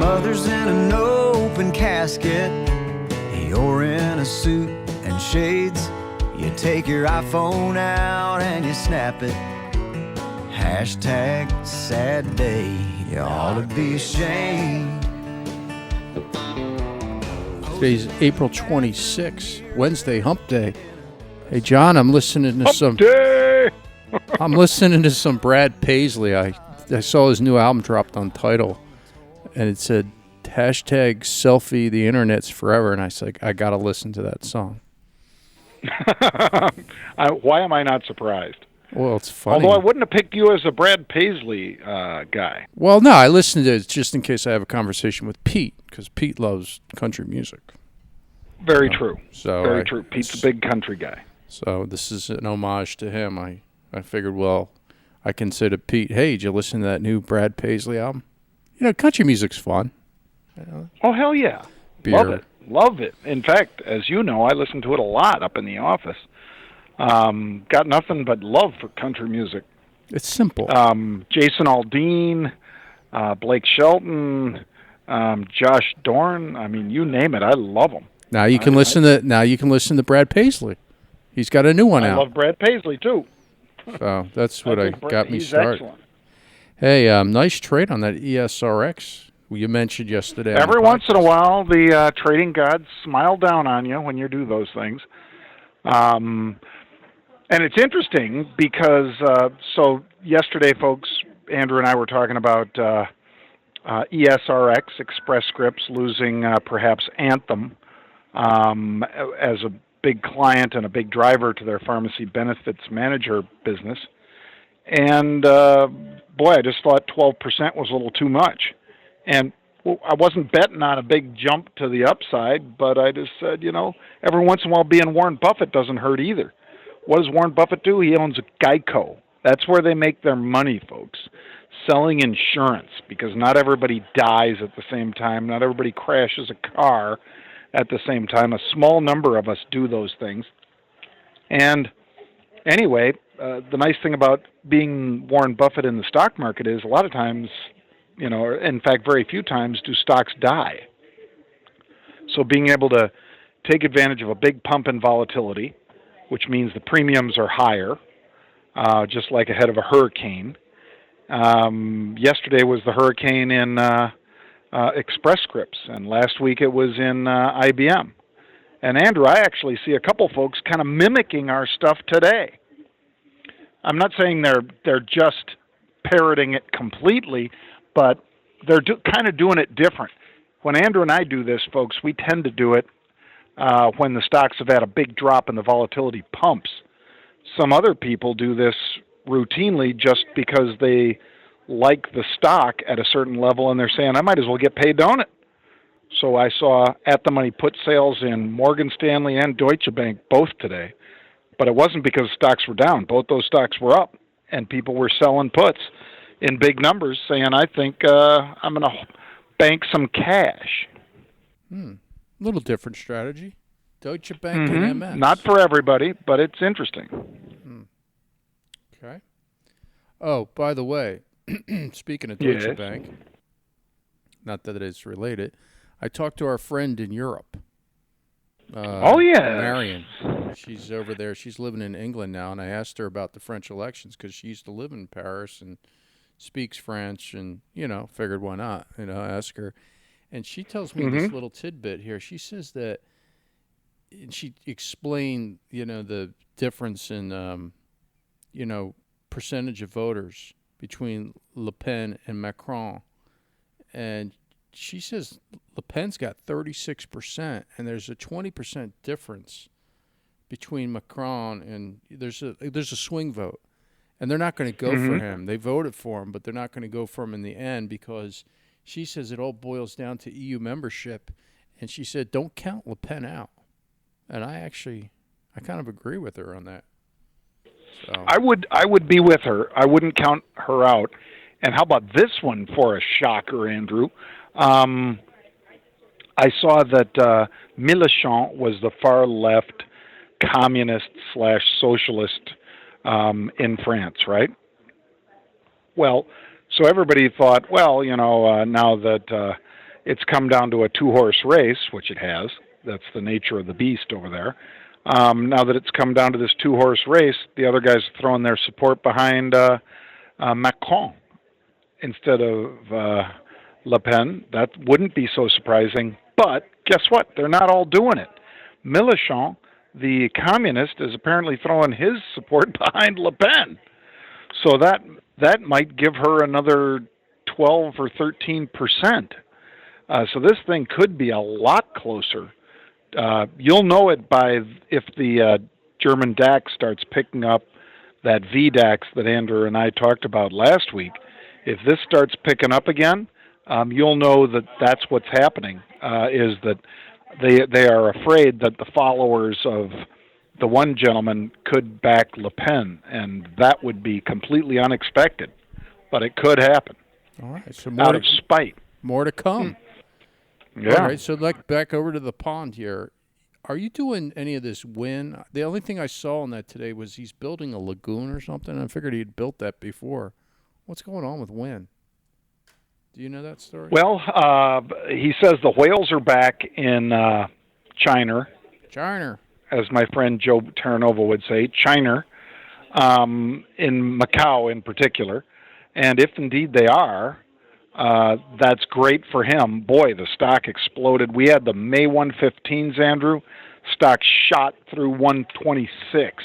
mother's in an open casket, you're in a suit and shades. You take your iPhone out and you snap it. Hashtag sad day, you ought to be ashamed. Today's April 26th, Wednesday, Hump Day. Hey, John, I'm listening to I'm listening to some Brad Pasiley. I saw his new album dropped on Tidal, and it said hashtag selfie, the internet's forever, and I said, I got to listen to that song. Why am I not surprised? Well, it's funny. Although I wouldn't have picked you as a Brad Pasiley guy. Well, no, I listened to it just in case I have a conversation with Pete, because Pete loves country music. Very true. Very true. Pete's a big country guy. So this is an homage to him. I figured, well, I can say to Pete, hey, did you listen to that new Brad Pasiley album? You know, country music's fun. Oh, hell yeah. Beer. Love it. In fact, as you know, I listen to it a lot up in the office. Got nothing but love for country music. It's simple. Jason Aldean, Blake Shelton, Josh Dorn. I mean, you name it. I love them. Now you can listen to Brad Pasiley. He's got a new one out. I love Brad Pasiley too. So that's what got me he's started. Excellent. Hey, nice trade on that ESRX you mentioned yesterday. Every once in a while, the trading gods smile down on you when you do those things. And it's interesting because, so yesterday, folks, Andrew and I were talking about ESRX, Express Scripts, losing perhaps Anthem as a big client and a big driver to their pharmacy benefits manager business. And, boy, I just thought 12% was a little too much. And I wasn't betting on a big jump to the upside, but I just said, you know, every once in a while being Warren Buffett doesn't hurt either. What does Warren Buffett do? He owns Geico. That's where they make their money, folks. Selling insurance, because not everybody dies at the same time. Not everybody crashes a car at the same time. A small number of us do those things. And anyway, the nice thing about being Warren Buffett in the stock market is a lot of times, you know, in fact, very few times do stocks die. So being able to take advantage of a big pump in volatility, which means the premiums are higher, just like ahead of a hurricane. Yesterday was the hurricane in Express Scripts, and last week it was in IBM. And Andrew, I actually see a couple folks kind of mimicking our stuff today. I'm not saying they're just parroting it completely, but they're kind of doing it different. When Andrew and I do this, folks, we tend to do it when the stocks have had a big drop and the volatility pumps. Some other people do this routinely just because they like the stock at a certain level and they're saying, I might as well get paid to own it. So I saw at-the-money put sales in Morgan Stanley and Deutsche Bank both today. But it wasn't because stocks were down. Both those stocks were up, and people were selling puts in big numbers saying, I think I'm going to bank some cash. Little different strategy. Deutsche Bank and MS. Not for everybody, but it's interesting. Okay. Oh, by the way, speaking of Deutsche Bank, not that it's related, I talked to our friend in Europe. Marion. She's over there. She's living in England now, and I asked her about the French elections because she used to live in Paris and speaks French, and, you know, figured why not, you know, ask her. And she tells me this little tidbit here. She says that, and she explained, you know, the difference in, you know, percentage of voters between Le Pen and Macron. And she says Le Pen's got 36%, and there's a 20% difference between Macron and there's a swing vote. And they're not going to go for him. They voted for him, but they're not going to go for him in the end because she says it all boils down to EU membership. And she said, don't count Le Pen out. And I kind of agree with her on that. So. I would be with her. I wouldn't count her out. And how about this one for a shocker, Andrew? I saw that Mélenchon was the far left communist / socialist in France, right? Well, so everybody thought, well, you know, now that it's come down to a 2-horse race, which it has. That's the nature of the beast over there. Now that it's come down to this 2-horse race, the other guys are throwing their support behind Macron instead of Le Pen. That wouldn't be so surprising. But guess what? They're not all doing it. Mélenchon, the communist, is apparently throwing his support behind Le Pen. So that might give her another 12 or 13%. So this thing could be a lot closer. You'll know it by if the German DAX starts picking up that VDAX that Andrew and I talked about last week. If this starts picking up again, you'll know that that's what's happening, is that they are afraid that the followers of the one gentleman could back Le Pen, and that would be completely unexpected, but it could happen. All right, so out of spite. More to come. Yeah. All right, so back over to the pond here. Are you doing any of this WYNN? The only thing I saw on that today was he's building a lagoon or something. I figured he'd built that before. What's going on with WYNN? Do you know that story? Well, he says the whales are back in China. China. As my friend Joe Terranova would say, China, in Macau in particular. And if indeed they are, that's great for him. Boy, the stock exploded. We had the May 115s, Andrew. Stock shot through 126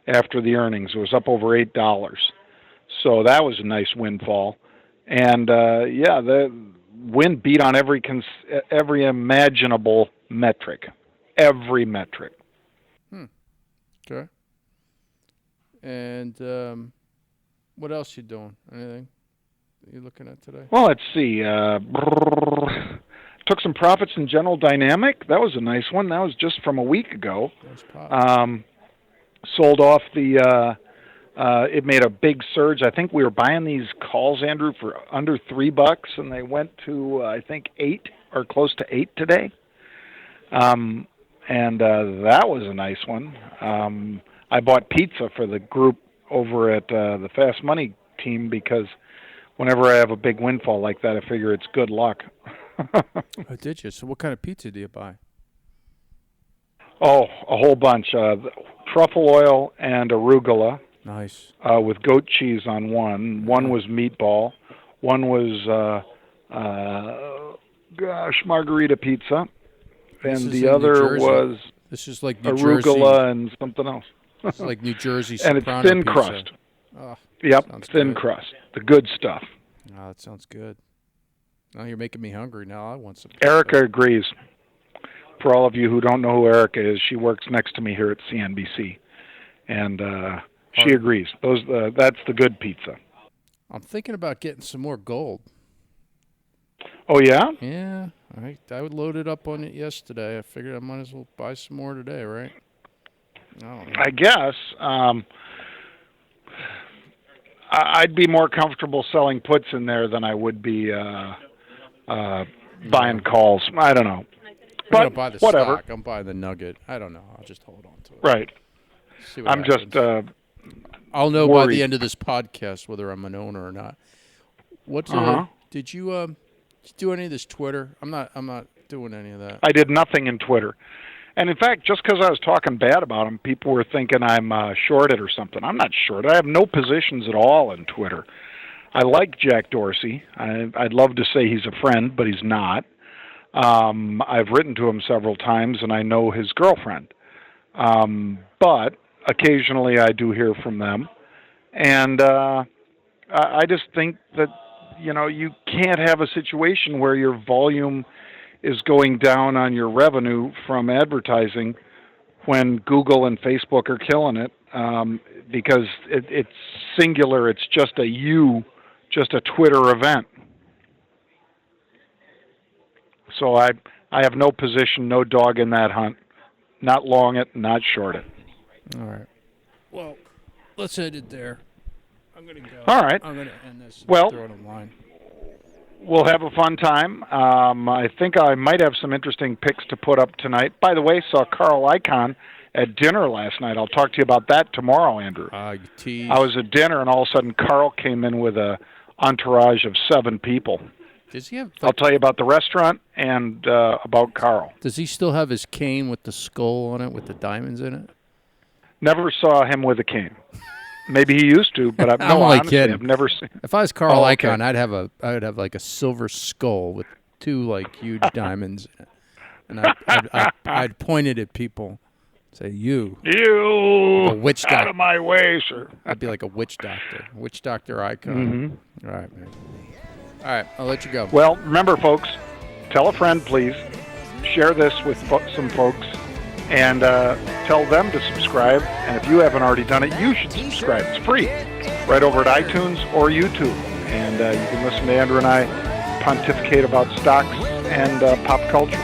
after the earnings. It was up over $8. So that was a nice windfall. And, the WYNN beat on every imaginable metric. Every metric. Okay. And what else you doing? Anything you looking at today? Well, let's see. Took some profits in General Dynamic. That was a nice one. That was just from a week ago. Sold off the. It made a big surge. I think we were buying these calls, Andrew, for under $3, and they went to I think 8 or close to 8 today. And that was a nice one. I bought pizza for the group over at the Fast Money team because whenever I have a big windfall like that, I figure it's good luck. Oh, did you? So what kind of pizza do you buy? Oh, a whole bunch. Truffle oil and arugula. Nice. With goat cheese on one. One was meatball. One was, margarita pizza. And the other was this is like New arugula Jersey. and something else. It's like New Jersey and soprano it's thin pizza. crust. Oh, yep, thin crust. The good stuff. Oh, that sounds good. Now you're making me hungry. Now I want some. Erica agrees. For all of you who don't know who Erica is, she works next to me here at CNBC, and she agrees. That's the good pizza. I'm thinking about getting some more gold. Oh yeah? Yeah, I would load it up on it yesterday. I figured I might as well buy some more today, right? I guess. I'd be more comfortable selling puts in there than I would be buying calls. I don't know. But I'm buy the whatever. Stock. I'm buying the nugget. I don't know. I'll just hold on to it. Right. See what happens. I'll know worried. by the end of this podcast whether I'm an owner or not. What did you do any of this Twitter? I'm not doing any of that. I did nothing in Twitter. And in fact, just because I was talking bad about them, people were thinking I'm shorted or something. I'm not shorted. I have no positions at all in Twitter. I like Jack Dorsey. I'd love to say he's a friend, but he's not. I've written to him several times, and I know his girlfriend. But occasionally I do hear from them. And I just think that, you can't have a situation where your volume is going down on your revenue from advertising when Google and Facebook are killing it, because it's singular. It's just a Twitter event. So I have no position, no dog in that hunt. Not long it, not short it. All right. Well, let's end it there. I'm going to go. All right. I'm going to end this and well, throw it online. We'll have a fun time. I think I might have some interesting picks to put up tonight. By the way, saw Carl Icahn at dinner last night. I'll talk to you about that tomorrow, Andrew. I tease. was at dinner, and all of a sudden Carl came in with a entourage of 7 people. Does he have? I'll tell you about the restaurant and about Carl. Does he still have his cane with the skull on it, with the diamonds in it? Never saw him with a cane. Maybe he used to, but I'm only honestly, kidding. I've never seen. If I was Carl okay. Icahn, I would have like a silver skull with 2 like huge diamonds in it, and I'd point it at people, say you like a witch out doctor. of my way, sir. I'd be like a witch doctor icon. Mm-hmm. All right, man. All right, I'll let you go. Well, remember, folks, tell a friend, please. Share this with some folks, and tell them to subscribe. And if you haven't already done it, you should subscribe. It's free, right over at iTunes or YouTube. And you can listen to Andrew and I pontificate about stocks and pop culture.